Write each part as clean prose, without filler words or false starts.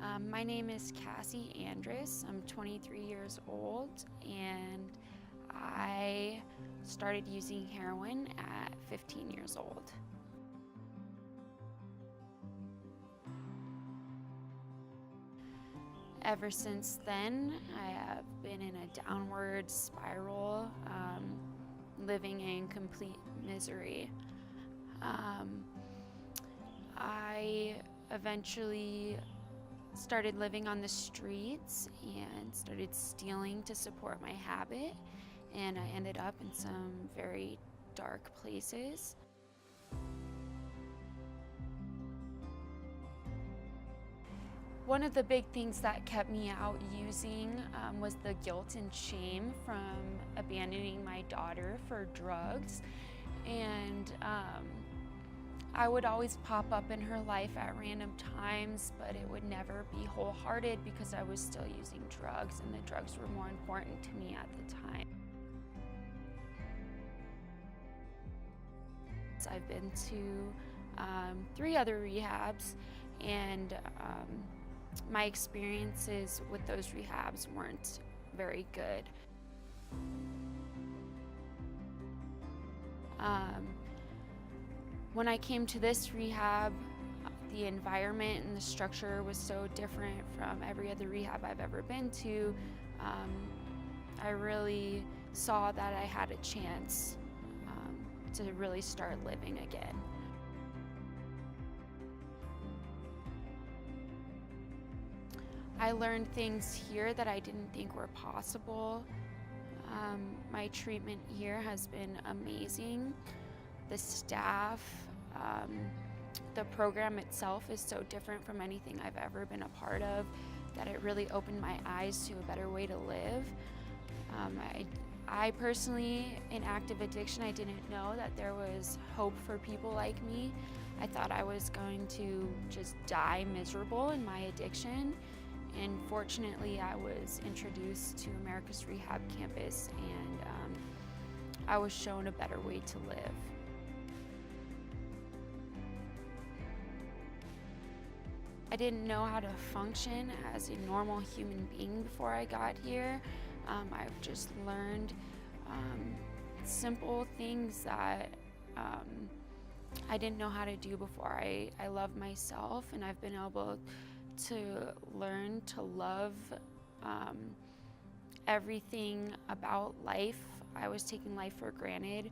My name is Cassie Andrus. I'm 23 years old, and I started using heroin at 15 years old. Ever since then, I have been in a downward spiral, living in complete misery. I eventually started living on the streets and started stealing to support my habit, and I ended up in some very dark places. One of the big things that kept me out using was the guilt and shame from abandoning my daughter for drugs. And I would always pop up in her life at random times, but it would never be wholehearted because I was still using drugs, and the drugs were more important to me at the time. I've been to 3 other rehabs, and my experiences with those rehabs weren't very good. When I came to this rehab, the environment and the structure was so different from every other rehab I've ever been to. I really saw that I had a chance to really start living again. I learned things here that I didn't think were possible. My treatment here has been amazing. The staff, the program itself is so different from anything I've ever been a part of that it really opened my eyes to a better way to live. I personally, in active addiction, I didn't know that there was hope for people like me. I thought I was going to just die miserable in my addiction. And fortunately, I was introduced to America's Rehab campus, and I was shown a better way to live. I didn't know how to function as a normal human being before I got here. I've just learned simple things that I didn't know how to do before. I love myself, and I've been able to learn to love everything about life. I was taking life for granted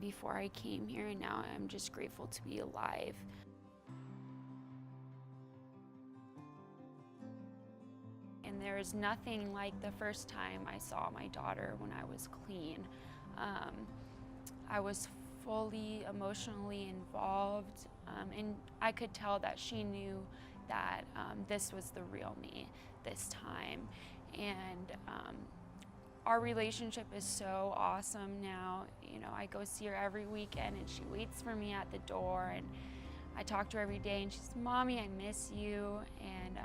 before I came here, and now I'm just grateful to be alive. And there is nothing like the first time I saw my daughter when I was clean. I was fully emotionally involved, and I could tell that she knew that this was the real me this time. And our relationship is so awesome now. You know, I go see her every weekend, and she waits for me at the door, and I talk to her every day, and she says, "Mommy, I miss you." And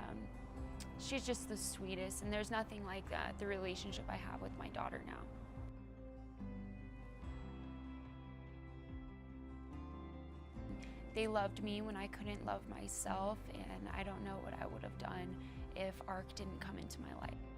she's just the sweetest, and there's nothing like that, the relationship I have with my daughter now. They loved me when I couldn't love myself, and I don't know what I would have done if ARC didn't come into my life.